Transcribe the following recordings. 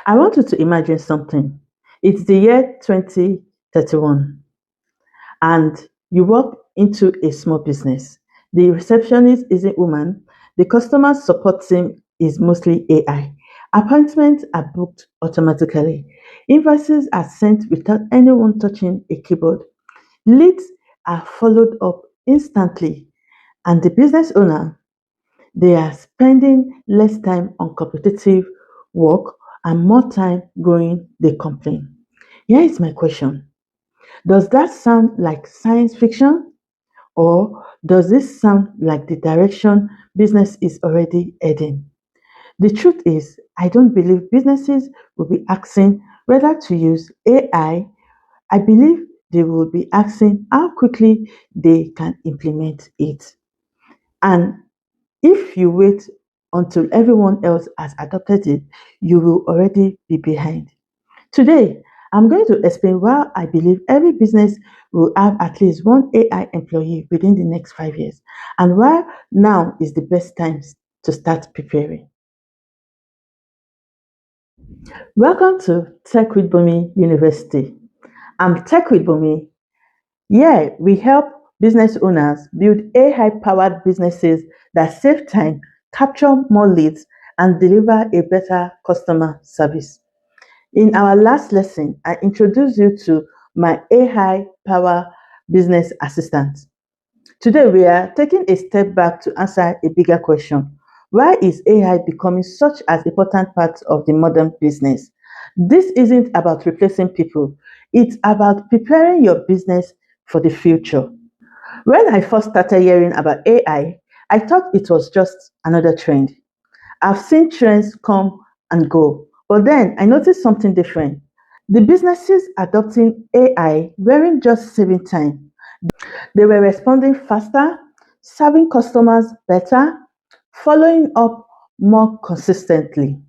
I want you to imagine something. It's the year 2031, and you walk into a small business. The receptionist is a woman, the customer support team is mostly AI. Appointments are booked automatically. Invoices are sent without anyone touching a keyboard. Leads are followed up instantly, and the business owner, they are spending less time on competitive work and more time growing the company. Here is my question. Does that sound like science fiction, or does this sound like the direction business is already heading? The truth is, I don't believe businesses will be asking whether to use AI. I believe they will be asking how quickly they can implement it. And if you wait until everyone else has adopted it, you will already be behind. Today, I'm going to explain why I believe every business will have at least one AI employee within the next 5 years, and why now is the best time to start preparing. Welcome to Tech with Bumi University. I'm Tech with Bumi. Here, we help business owners build AI powered businesses that save time, capture more leads, and deliver a better customer service. In our last lesson, I introduced you to my AI power business assistant. Today, we are taking a step back to answer a bigger question. Why is AI becoming such an important part of the modern business? This isn't about replacing people, it's about preparing your business for the future. When I first started hearing about AI, I thought it was just another trend. I've seen trends come and go, but then I noticed something different. The businesses adopting AI weren't just saving time, they were responding faster, serving customers better, following up more consistently,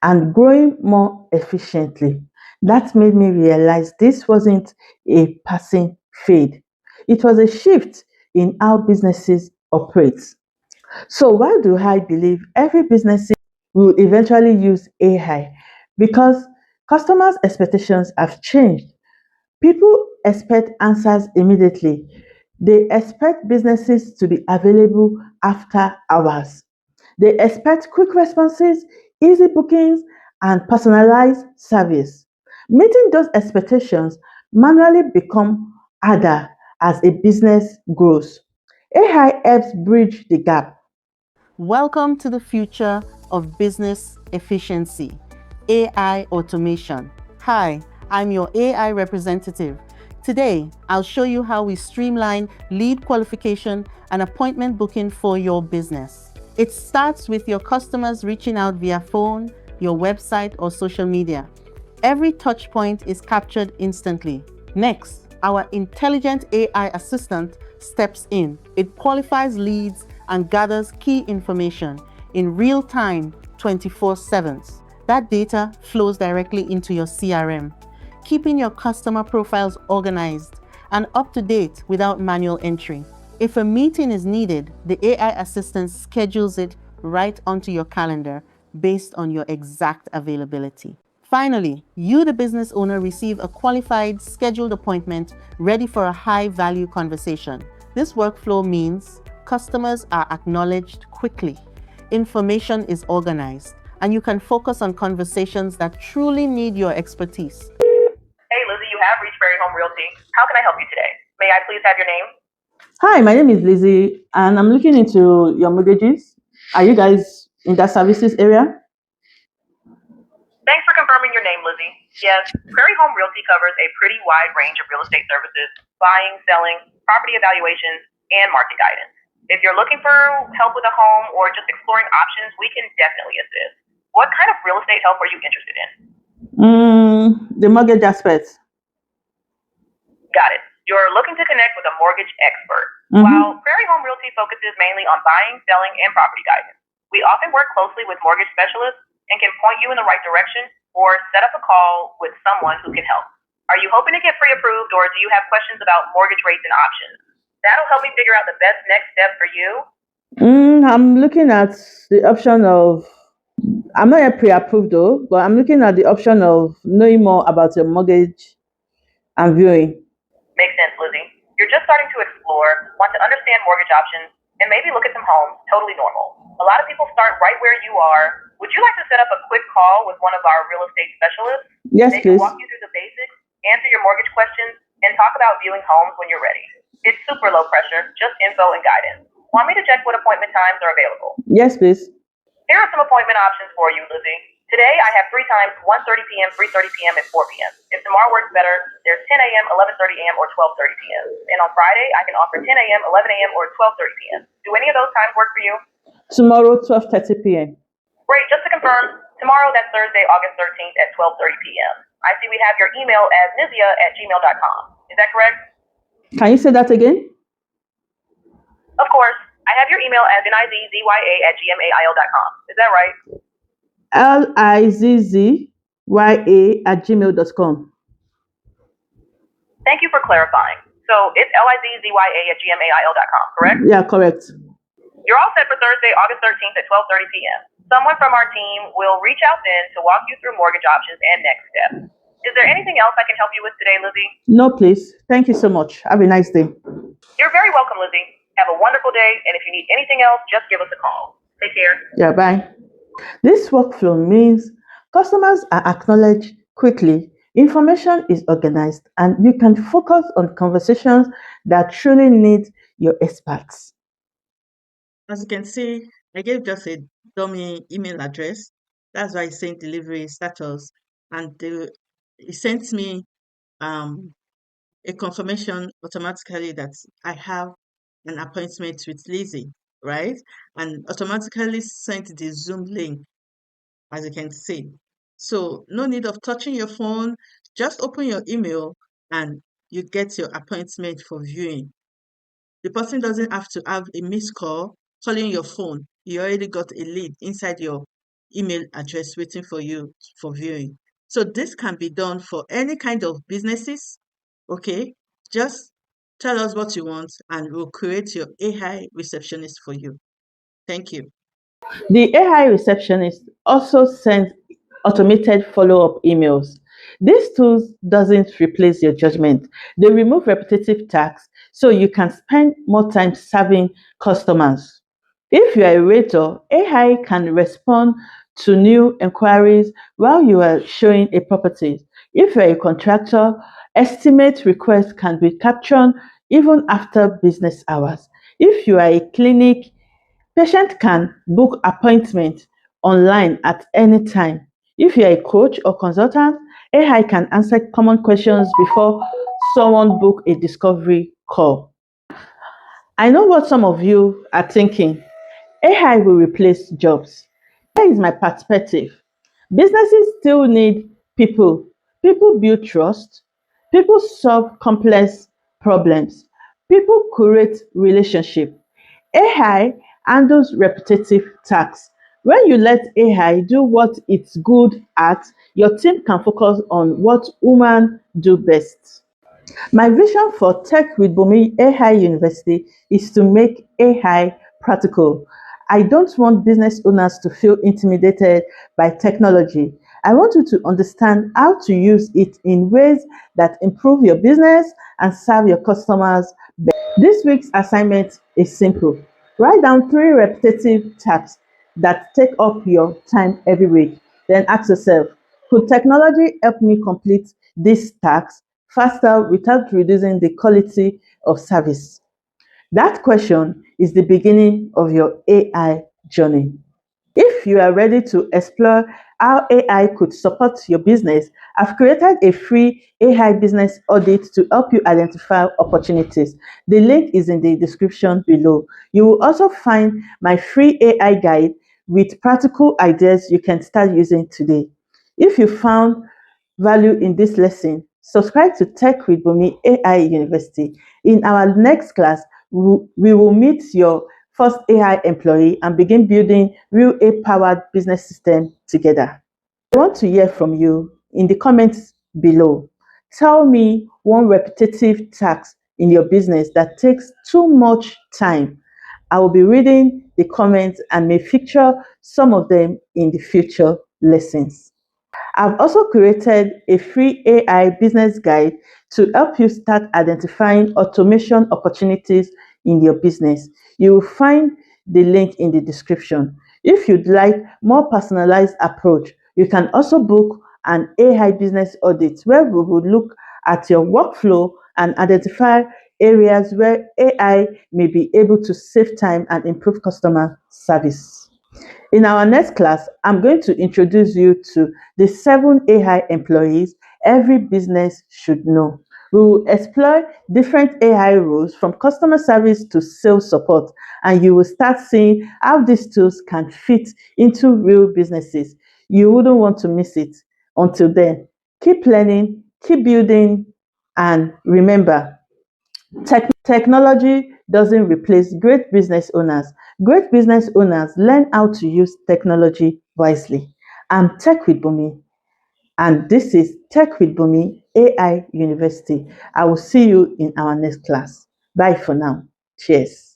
and growing more efficiently. That made me realize this wasn't a passing fade, it was a shift in how businesses operate. So, why do I believe every business will eventually use AI? Because customers' expectations have changed. People expect answers immediately. They expect businesses to be available after hours. They expect quick responses, easy bookings, and personalized service. Meeting those expectations manually become harder as a business grows. AI helps bridge the gap. Welcome to the future of business efficiency, AI automation. Hi, I'm your AI representative. Today, I'll show you how we streamline lead qualification and appointment booking for your business. It starts with your customers reaching out via phone, your website, or social media. Every touch point is captured instantly. Next, our intelligent AI assistant steps in. It qualifies leads and gathers key information in real time 24/7. That data flows directly into your CRM, keeping your customer profiles organized and up to date without manual entry. If a meeting is needed, the AI assistant schedules it right onto your calendar based on your exact availability. Finally, you, the business owner, receive a qualified, scheduled appointment ready for a high-value conversation. This workflow means customers are acknowledged quickly, information is organized, and you can focus on conversations that truly need your expertise. Hey, Lizzie, you have reached Berry Home Realty. How can I help you today? May I please have your name? Hi, my name is Lizzie, and I'm looking into your mortgages. Are you guys in that services area? Thanks for confirming your name, Lizzie. Yes, Prairie Home Realty covers a pretty wide range of real estate services, buying, selling, property evaluations, and market guidance. If you're looking for help with a home or just exploring options, we can definitely assist. What kind of real estate help are you interested in? The mortgage aspect. Got it. You're looking to connect with a mortgage expert. While Prairie Home Realty focuses mainly on buying, selling, and property guidance, we often work closely with mortgage specialists and can point you in the right direction or set up a call with someone who can help. Are you hoping to get pre-approved, or do you have questions about mortgage rates and options? That'll help me figure out the best next step for you. I'm looking at the option of I'm not yet pre-approved though, but I'm looking at the option of knowing more about your mortgage and viewing. Makes sense, Lizzie. You're just starting to explore, want to understand mortgage options, and maybe look at some homes. Totally normal. A lot of people start right where you are. Would you like to set up a quick call with one of our real estate specialists? Yes, They can please. walk you through the basics, answer your mortgage questions, and talk about viewing homes when you're ready. It's super low pressure, just info and guidance. Want me to check what appointment times are available? Yes, please. Here are some appointment options for you, Lizzie. Today I have 3 times, 1:30 p.m., 3:30 p.m., and 4 p.m. If tomorrow works better, there's 10 a.m., 11:30 a.m., or 12:30 p.m. And on Friday, I can offer 10 a.m., 11 a.m., or 12:30 p.m. Do any of those times work for you? Tomorrow, 12:30 p.m. Great, just to confirm, tomorrow, that's Thursday, August 13th at 12:30 p.m. I see we have your email as nizia@gmail.com. Is that correct? Can you say that again? Of course. I have your email as nizzya@gmail.com. Is that right? lizzya@gmail.com. Thank you for clarifying. So it's lizzya@gmail.com, correct? Yeah, correct. You're all set for Thursday, August 13th at 12:30 p.m. Someone from our team will reach out then to walk you through mortgage options and next steps. Is there anything else I can help you with today, Lizzie? No, please. Thank you so much. Have a nice day. You're very welcome, Lizzie. Have a wonderful day, and if you need anything else, just give us a call. Take care. Yeah, bye. This workflow means customers are acknowledged quickly, information is organized, and you can focus on conversations that truly need your experts. As you can see, I gave just a dummy email address. That's why it's saying delivery status, and it sends me a confirmation automatically that I have an appointment with Lizzie, right? And automatically sent the Zoom link, as you can see. So no need of touching your phone, just open your email and you get your appointment for viewing. The person doesn't have to have a missed call calling your phone. You already got a lead inside your email address waiting for you for viewing. So this can be done for any kind of businesses. Okay, just tell us what you want and we'll create your AI receptionist for you. Thank you. The AI receptionist also sends automated follow-up emails. These tools doesn't replace your judgment. They remove repetitive tasks so you can spend more time serving customers. If you are a waiter, AI can respond to new inquiries while you are showing a property. If you are a contractor, estimate requests can be captured even after business hours. If you are a clinic, patient can book appointment online at any time. If you're a coach or consultant, AI can answer common questions before someone book a discovery call. I know what some of you are thinking. AI will replace jobs. Here is my perspective. Businesses still need people. People build trust. People solve complex problems. People create relationship. AI handles repetitive tasks. When you let AI do what it's good at, your team can focus on what humans do best. My vision for Tech with Bumi AI University is to make AI practical. I don't want business owners to feel intimidated by technology. I want you to understand how to use it in ways that improve your business and serve your customers better. This week's assignment is simple. Write down 3 repetitive tasks that take up your time every week. Then ask yourself, could technology help me complete these tasks faster without reducing the quality of service? That question is the beginning of your AI journey. If you are ready to explore how AI could support your business, I've created a free AI business audit to help you identify opportunities. The link is in the description below. You will also find my free AI guide with practical ideas you can start using today. If you found value in this lesson, subscribe to Tech with Bumi AI University. In our next class, we will meet your first AI employee and begin building real AI-powered business system together. I want to hear from you in the comments below. Tell me one repetitive task in your business that takes too much time. I will be reading the comments and may feature some of them in the future lessons. I've also created a free AI business guide to help you start identifying automation opportunities in your business. You will find the link in the description. If you'd like more personalized approach, you can also book an AI business audit where we will look at your workflow and identify areas where AI may be able to save time and improve customer service. In our next class, I'm going to introduce you to the 7 AI employees every business should know. We will explore different AI roles from customer service to sales support, and you will start seeing how these tools can fit into real businesses. You wouldn't want to miss it. Until then, keep learning, keep building, and remember, technology doesn't replace great business owners. Great business owners learn how to use technology wisely. I'm Tech with Bumi, and this is Tech with Bumi AI University. I will see you in our next class. Bye for now. Cheers.